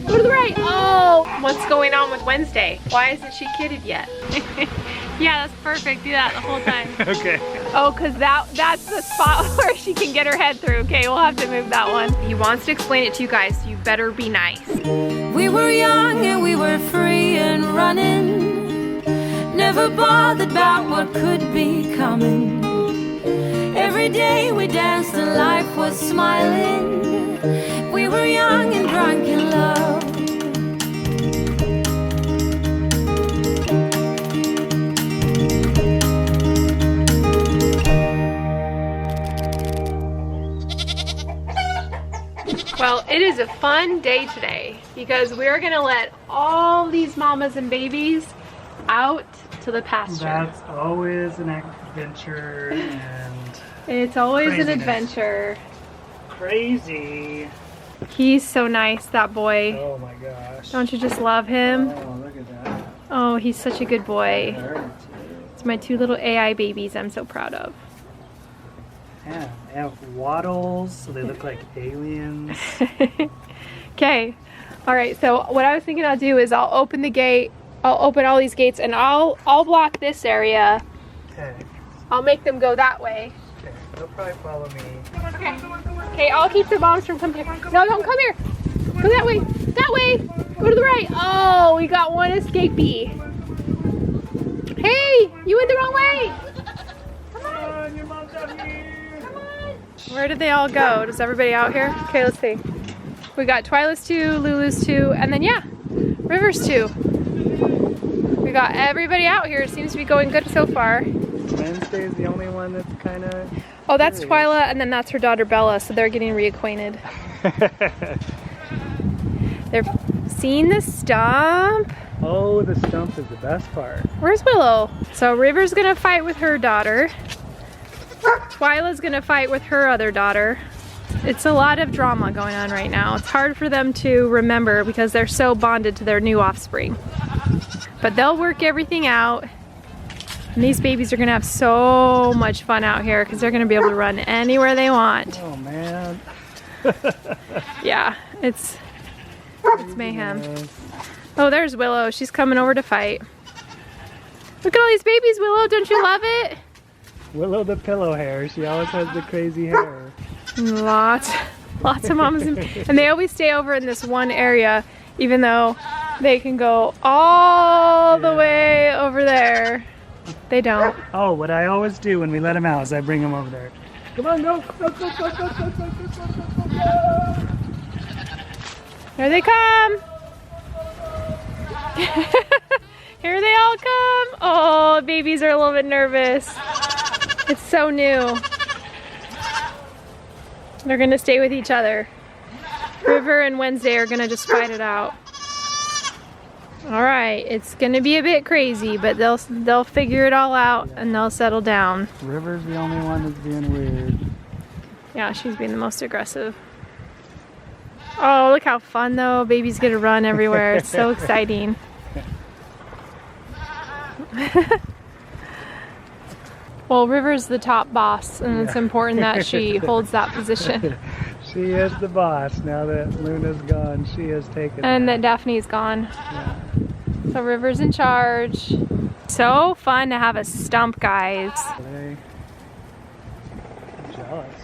Go to the right. Oh, what's going on with Wednesday? Why isn't she kidded yet? Yeah, that's perfect. Do that the whole time. Okay. Oh, because that's the spot where she can get her head through. Okay, we'll have to move that one. He wants to explain it to you guys, so you better be nice. We were young and we were free and running, never bothered about what could be coming. Every day we danced and life was smiling. We were young and drunk in love. Well, it is a fun day today because we're gonna let all these mamas and babies out to the pasture. That's always an adventure and It's always an craziness. adventure. Crazy. He's so nice, that boy. Oh my gosh. Don't you just love him? Oh, look at that. Oh, he's such a good boy. There It's my two little AI babies I'm so proud of. Yeah, they have waddles, so they look like aliens. Okay. All right, so what I was thinking I'll do is I'll open the gate. I'll open all these gates and I'll block this area. Okay. I'll make them go that way. Okay. They'll probably follow me. Okay. Okay, I'll keep the moms from coming here. No, don't come here. Go that way. That way. Go to the right. Oh, we got one escapee. Hey, you went the wrong way. Come on, your mom's out here. Where did they all go? Is everybody out here? Okay, let's see. We got Twyla's 2, Lulu's 2, and then yeah, River's 2. We got everybody out here. It seems to be going good so far. Wednesday is the only one that's kind of... Oh, that's Twyla, and then that's her daughter Bella, so they're getting reacquainted. They're seeing the stump. Oh, the stump is the best part. Where's Willow? So River's gonna fight with her daughter. Twyla's gonna fight with her other daughter. It's a lot of drama going on right now. It's hard for them to remember because they're so bonded to their new offspring. But they'll work everything out. And these babies are gonna have so much fun out here because they're gonna be able to run anywhere they want. Oh man. Yeah, it's mayhem. Oh, there's Willow. She's coming over to fight. Look at all these babies, Willow. Don't you love it? Willow the pillow hair. She always has the crazy hair. Lots of mamas. And they always stay over in this one area, even though they can go all the way over there. They don't. Oh, what I always do when we let them out is I bring them over there. Come on, go. Go, go, go, go, go, go, go, go, go. Here they come. Here they all come. Oh, babies are a little bit nervous. It's so new. They're gonna stay with each other. River and Wednesday are gonna just fight it out. All right, it's gonna be a bit crazy, but they'll figure it all out and they'll settle down. River's the only one that's being weird. Yeah, she's being the most aggressive. Oh, look how fun though. Baby's gonna run everywhere. It's so exciting. Well, River's the top boss, and it's important that she holds that position. She is the boss. Now that Luna's gone, she has taken And that Daphne's gone. Yeah. So River's in charge. So fun to have a stump, guys. I'm jealous.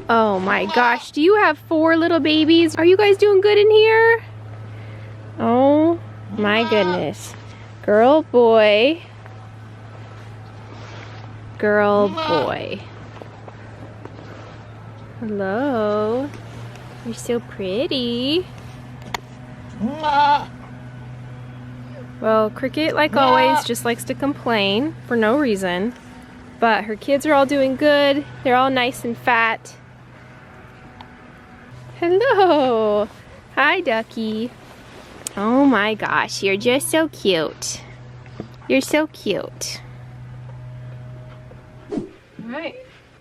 Oh my gosh, do you have 4 little babies? Are you guys doing good in here? Oh my goodness. Girl, boy. Girl, boy. Hello. You're so pretty. Well, Cricket, like always, just likes to complain for no reason. But her kids are all doing good. They're all nice and fat. Hello. Hi, Ducky. Oh my gosh, you're just so cute. You're so cute. All right.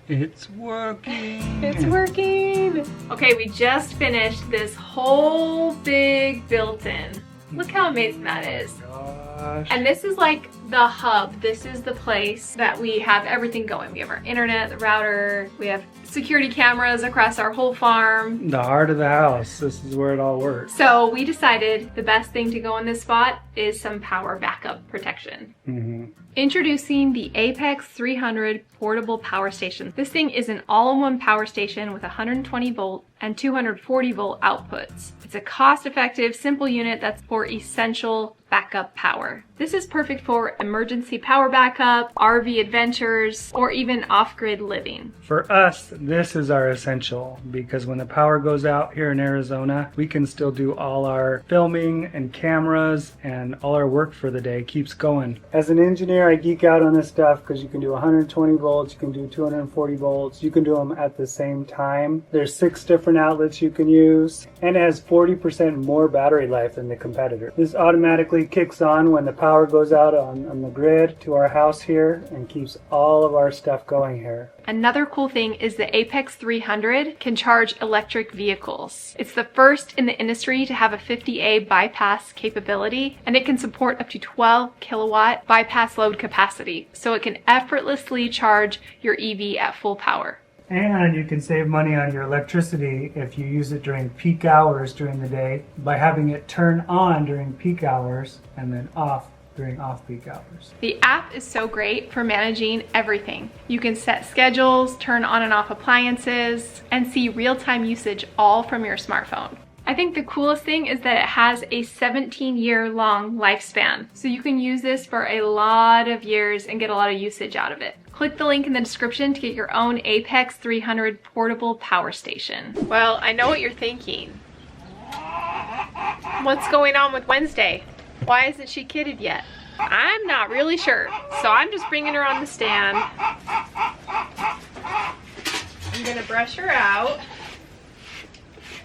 It's working. It's working. Okay, we just finished this whole big built-in. Look how amazing that is. Gosh. And this is like the hub. This is the place that we have everything going. We have our internet, the router, we have security cameras across our whole farm. The heart of the house. This is where it all works. So we decided the best thing to go in this spot is some power backup protection. Introducing the Apex 300 portable power station. This thing is an all-in-one power station with 120 volt and 240 volt outputs. It's a cost-effective, simple unit that's for essential backup power. This is perfect for emergency power backup, RV adventures, or even off-grid living. For us, this is our essential, because when the power goes out here in Arizona, we can still do all our filming and cameras, and all our work for the day keeps going. As an engineer, I geek out on this stuff because you can do 120 volts, you can do 240 volts, you can do them at the same time. There's 6 different outlets you can use, and it has 40% more battery life than the competitor. This automatically kicks on when the power goes out on the grid to our house here and keeps all of our stuff going here. Another cool thing is the Apex 300 can charge electric vehicles. It's the first in the industry to have a 50A bypass capability, and it can support up to 12 kilowatt bypass load capacity, so it can effortlessly charge your EV at full power. And you can save money on your electricity if you use it during peak hours during the day by having it turn on during peak hours and then off during off-peak hours. The app is so great for managing everything. You can set schedules, turn on and off appliances, and see real-time usage all from your smartphone. I think the coolest thing is that it has a 17-year long lifespan. So you can use this for a lot of years and get a lot of usage out of it. Click the link in the description to get your own Apex 300 portable power station. Well, I know what you're thinking. What's going on with Wednesday? Why isn't she kidded yet? I'm not really sure, so I'm just bringing her on the stand. I'm gonna brush her out.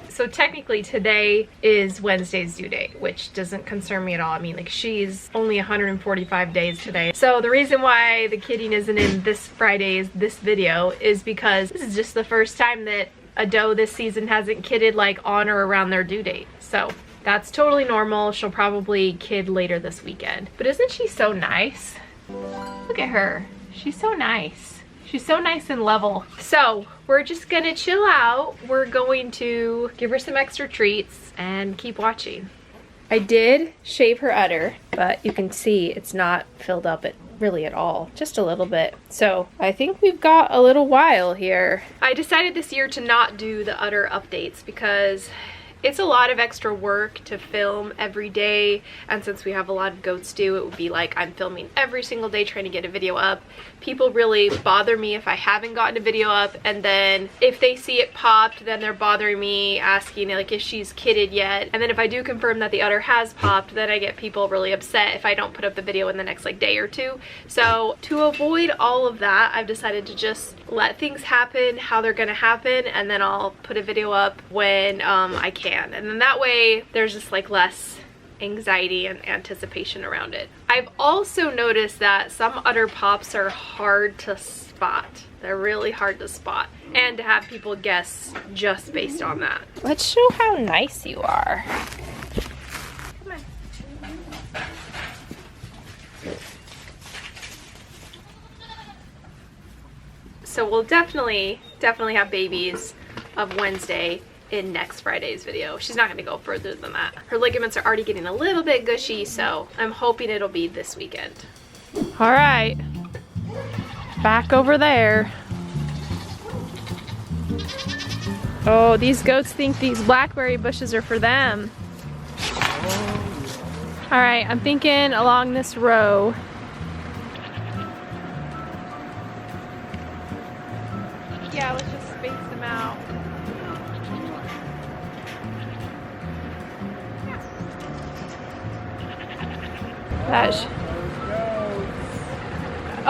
So technically today is Wednesday's due date, which doesn't concern me at all. I mean, like, she's only 145 days today. So the reason why the kidding isn't in this video is because this is just the first time that a doe this season hasn't kidded like on or around their due date. So that's totally normal. She'll probably kid later this weekend. But isn't she so nice? Look at her. She's so nice. She's so nice and level. So we're just gonna chill out. We're going to give her some extra treats and keep watching. I did shave her udder, but you can see it's not filled up really at all, just a little bit. So I think we've got a little while here. I decided this year to not do the udder updates because it's a lot of extra work to film every day, and since we have a lot of goats due, it would be like I'm filming every single day trying to get a video up. People really bother me if I haven't gotten a video up, and then if they see it popped, then they're bothering me asking like if she's kidded yet. And then if I do confirm that the udder has popped, then I get people really upset if I don't put up the video in the next like day or two. So to avoid all of that, I've decided to just let things happen how they're gonna happen, and then I'll put a video up when I can. And then that way there's just like less anxiety and anticipation around it. I've also noticed that some udder pops are hard to spot. They're really hard to spot, and to have people guess just based on that. Let's show how nice you are. Come on. So we'll definitely have babies of Wednesday in next Friday's video. She's not gonna go further than that. Her ligaments are already getting a little bit gushy, so I'm hoping it'll be this weekend. All right, back over there. Oh, these goats think these blackberry bushes are for them. All right, I'm thinking along this row. Yeah, let's just space them out.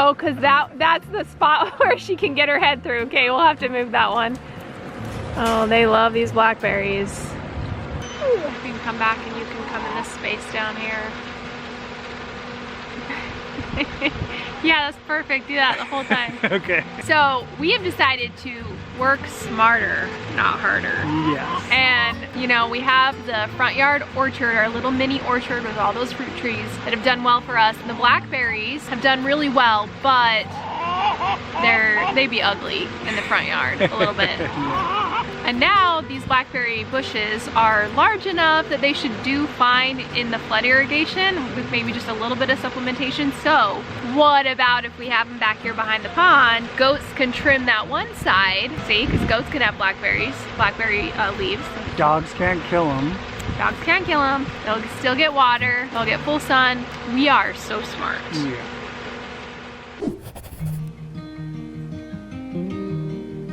Oh, cause that's the spot where she can get her head through. Okay, we'll have to move that one. Oh, they love these blackberries. You can come back and you can come in this space down here. Yeah, that's perfect. Do that the whole time. Okay. So we have decided to work smarter, not harder. Yes. And you know, we have the front yard orchard, our little mini orchard with all those fruit trees that have done well for us. And the blackberries have done really well, but they'd be ugly in the front yard a little bit. And now these blackberry bushes are large enough that they should do fine in the flood irrigation with maybe just a little bit of supplementation. So what about if we have them back here behind the pond? Goats can trim that one side, see, because goats can have blackberry leaves. Dogs can't kill them. Dogs can't kill them. They'll still get water. They'll get full sun. We are so smart. Yeah.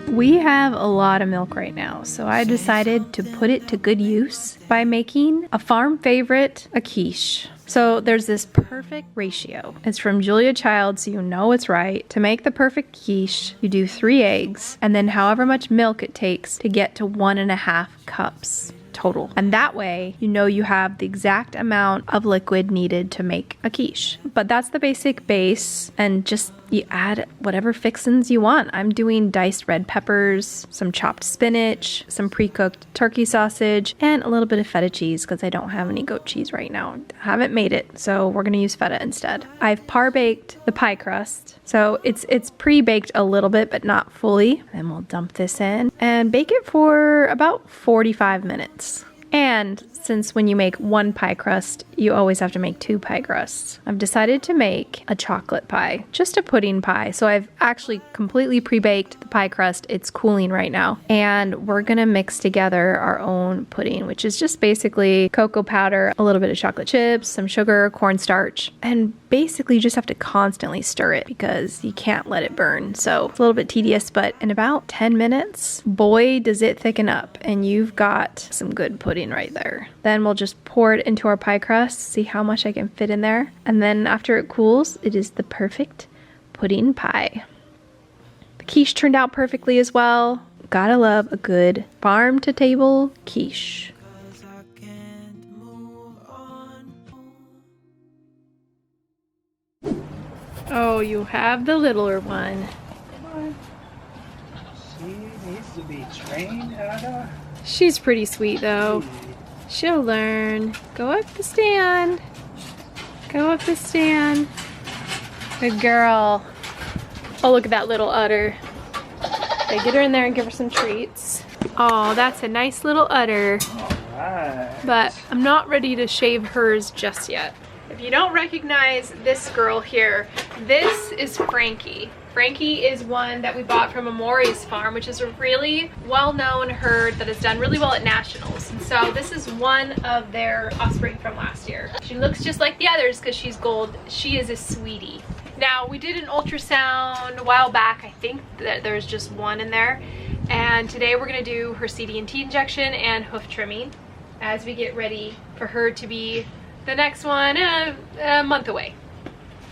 We have a lot of milk right now, so I decided to put it to good use by making a farm favorite, a quiche. So there's this perfect ratio. It's from Julia Child, so you know it's right. To make the perfect quiche, you do 3 eggs, and then however much milk it takes to get to 1.5 cups total. And that way, you know you have the exact amount of liquid needed to make a quiche. But that's the basic base, and just you add whatever fixins you want. I'm doing diced red peppers, some chopped spinach, some pre-cooked turkey sausage, and a little bit of feta cheese because I don't have any goat cheese right now. I haven't made it, so we're gonna use feta instead. I've par-baked the pie crust, so it's pre-baked a little bit, but not fully. And we'll dump this in and bake it for about 45 minutes. And since when you make one pie crust, you always have to make 2 pie crusts, I've decided to make a chocolate pie, just a pudding pie. So I've actually completely pre-baked the pie crust. It's cooling right now. And we're gonna mix together our own pudding, which is just basically cocoa powder, a little bit of chocolate chips, some sugar, cornstarch, and basically you just have to constantly stir it because you can't let it burn. So it's a little bit tedious, but in about 10 minutes, boy, does it thicken up, and you've got some good pudding right there. Then we'll just pour it into our pie crust, see how much I can fit in there. And then after it cools, it is the perfect pudding pie. The quiche turned out perfectly as well. Gotta love a good farm to table quiche. Oh, you have the littler one. She needs to be trained, Ada. She's pretty sweet though. She'll learn. Go up the stand. Go up the stand. Good girl. Oh, look at that little udder. Okay, get her in there and give her some treats. Oh, that's a nice little udder. Alright. But I'm not ready to shave hers just yet. If you don't recognize this girl here, this is Frankie. Frankie is one that we bought from Amori's farm, which is a really well-known herd that has done really well at nationals. And so this is one of their offspring from last year. She looks just like the others because she's gold. She is a sweetie. Now, we did an ultrasound a while back. I think that there's just one in there. And today we're gonna do her CD&T injection and hoof trimming as we get ready for her to be the next one a month away.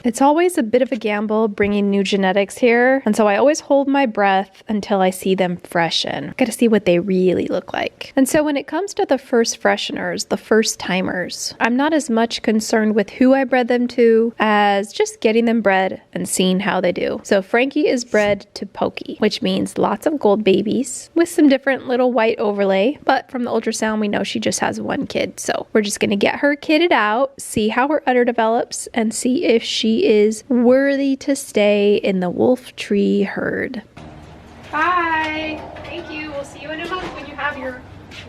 It's always a bit of a gamble bringing new genetics here, and so I always hold my breath until I see them freshen. Gotta see what they really look like. And so when it comes to the first fresheners, the first timers, I'm not as much concerned with who I bred them to as just getting them bred and seeing how they do. So Frankie is bred to Pokey, which means lots of gold babies with some different little white overlay, but from the ultrasound we know she just has one kid. So we're just gonna get her kitted out, see how her udder develops, and see if she is worthy to stay in the wolf tree herd. Bye. Thank you. We'll see you in a month when you have your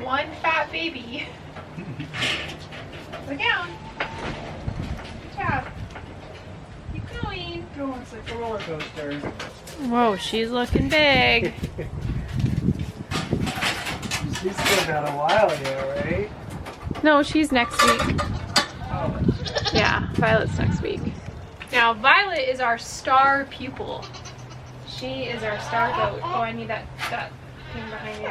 one fat baby. Look down. Good job. Keep going. It looks like a roller coaster. Whoa, she's looking big. She's still got a while yet, right? No, she's next week. Oh. Yeah, Violet's next week. Now, Violet is our star pupil. She is our star goat. Oh, I need that thing behind you.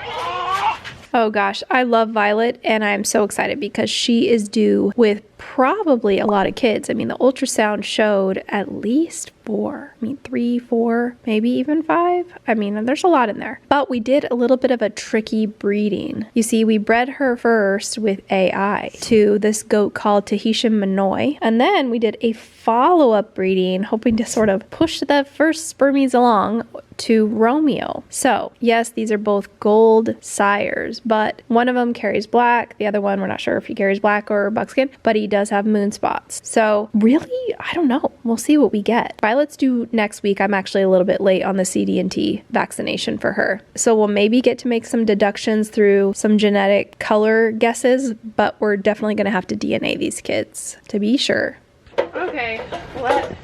Oh gosh, I love Violet, and I'm so excited because she is due with probably a lot of kids. I mean, the ultrasound showed at least 4. I mean, 3, 4, maybe even 5. I mean, there's a lot in there. But we did a little bit of a tricky breeding. You see, we bred her first with AI to this goat called Tahitian Manoy. And then we did a follow-up breeding, hoping to sort of push the first spermies along to Romeo. So, yes, these are both gold sires, but one of them carries black. The other one, we're not sure if he carries black or buckskin, but he does have moon spots. So really, I don't know. We'll see what we get. Violet's due next week. I'm actually a little bit late on the CD&T vaccination for her. So we'll maybe get to make some deductions through some genetic color guesses, but we're definitely gonna have to DNA these kids to be sure. Okay, let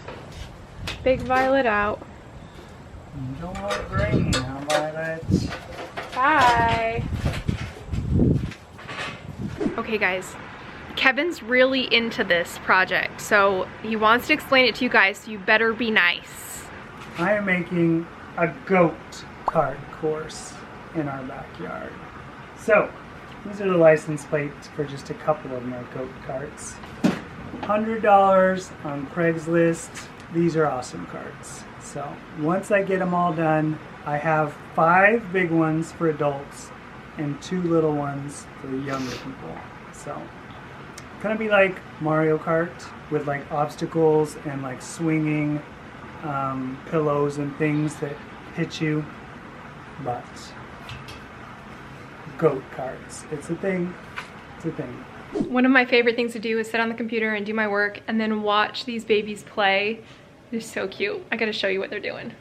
Big Violet out. Don't let it rain now, Violet. Bye. Okay guys, Kevin's really into this project, so he wants to explain it to you guys, so you better be nice. I am making a goat cart course in our backyard. So, these are the license plates for just a couple of my goat carts. $100 on Craigslist. These are awesome carts. So, once I get them all done, I have 5 big ones for adults and 2 little ones for the younger people. So, gonna be like Mario Kart with like obstacles and like swinging pillows and things that hit you, but goat carts. It's a thing. It's a thing. One of my favorite things to do is sit on the computer and do my work and then watch these babies play. They're so cute. I gotta show you what they're doing.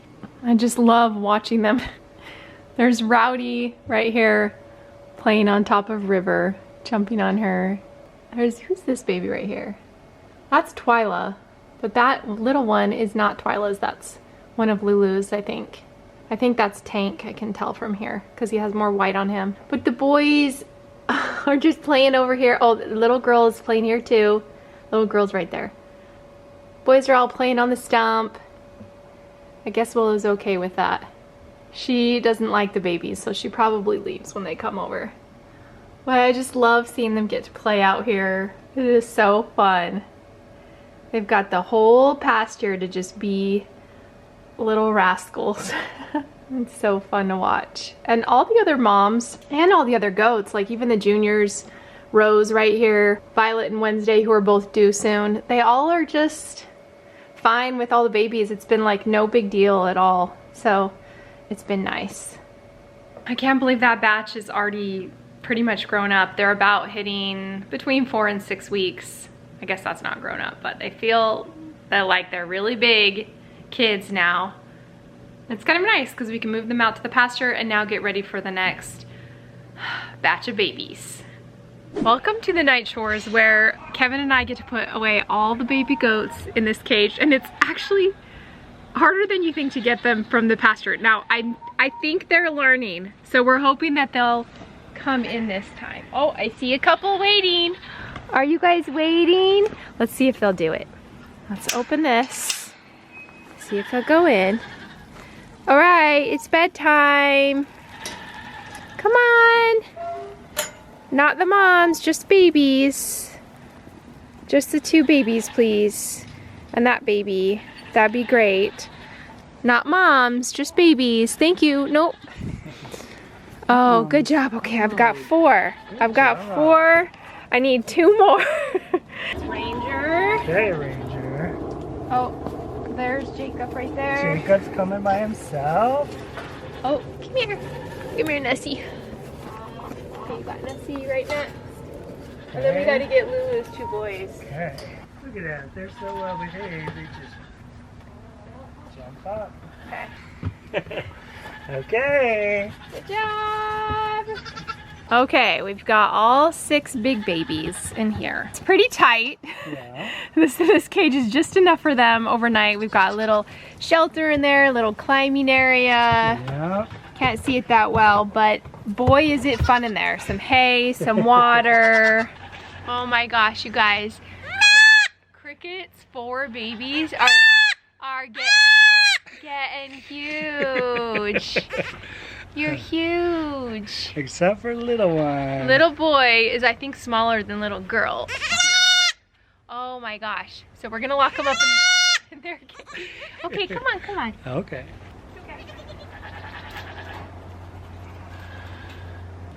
I just love watching them. There's Rowdy right here playing on top of River, jumping on her. Who's this baby right here? That's Twyla, but that little one is not Twyla's. That's one of Lulu's, I think. I think that's Tank, I can tell from here, because he has more white on him. But the boys are just playing over here. Oh, the little girl is playing here too. Little girl's right there. Boys are all playing on the stump. I guess Willow's okay with that. She doesn't like the babies, so she probably leaves when they come over. But I just love seeing them get to play out here. It is so fun. They've got the whole pasture to just be little rascals. It's so fun to watch. And all the other moms and all the other goats, like even the juniors, Rose right here, Violet and Wednesday, who are both due soon, they all are just fine with all the babies. It's been like no big deal at all. So it's been nice. I can't believe that batch is already pretty much grown up. They're about hitting between 4 and 6 weeks. I guess that's not grown up, but they feel that like they're really big kids now. It's kind of nice because we can move them out to the pasture and now get ready for the next batch of babies. Welcome to the night chores, where Kevin and I get to put away all the baby goats in this cage, and it's actually harder than you think to get them from the pasture. Now, I think they're learning, so we're hoping that they'll come in this time. Oh, I see a couple waiting. Are you guys waiting? Let's see if they'll do it. Let's open this. See if they'll go in. All right, it's bedtime. Come on. Not the moms, just babies. Just the 2 babies, please. And that baby. That'd be great. Not moms, just babies. Thank you. Nope. Oh, good job. Okay, I've got 4. I've got 4. I need 2 more. Ranger. Hey, Ranger. Oh, there's Jacob right there. Jacob's coming by himself. Oh, come here. Come here, Nessie. Okay, you got Nessie right next. And then we gotta get Lulu's 2 boys. Okay. Look at that. They're so well behaved. They just jump up. Okay. Okay. Good job. Okay, we've got all 6 big babies in here. It's pretty tight. Yeah. This cage is just enough for them overnight. We've got a little shelter in there, a little climbing area. Yeah. Can't see it that well, but boy is it fun in there. Some hay, some water. Oh my gosh, you guys. Cricket's 4 babies are getting huge. You're huge. Except for little one. Little boy is, I think, smaller than little girl. Oh my gosh. So we're gonna lock them up in their cage. Okay, come on, come on. Okay.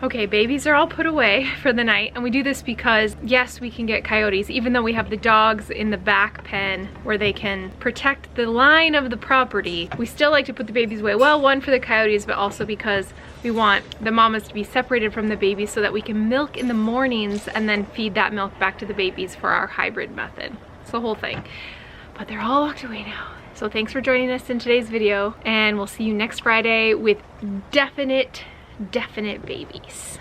Okay, babies are all put away for the night, and we do this because, yes, we can get coyotes, even though we have the dogs in the back pen where they can protect the line of the property. We still like to put the babies away. Well, one for the coyotes, but also because we want the mamas to be separated from the babies so that we can milk in the mornings and then feed that milk back to the babies for our hybrid method. It's the whole thing. But they're all locked away now. So thanks for joining us in today's video, and we'll see you next Friday with definite babies.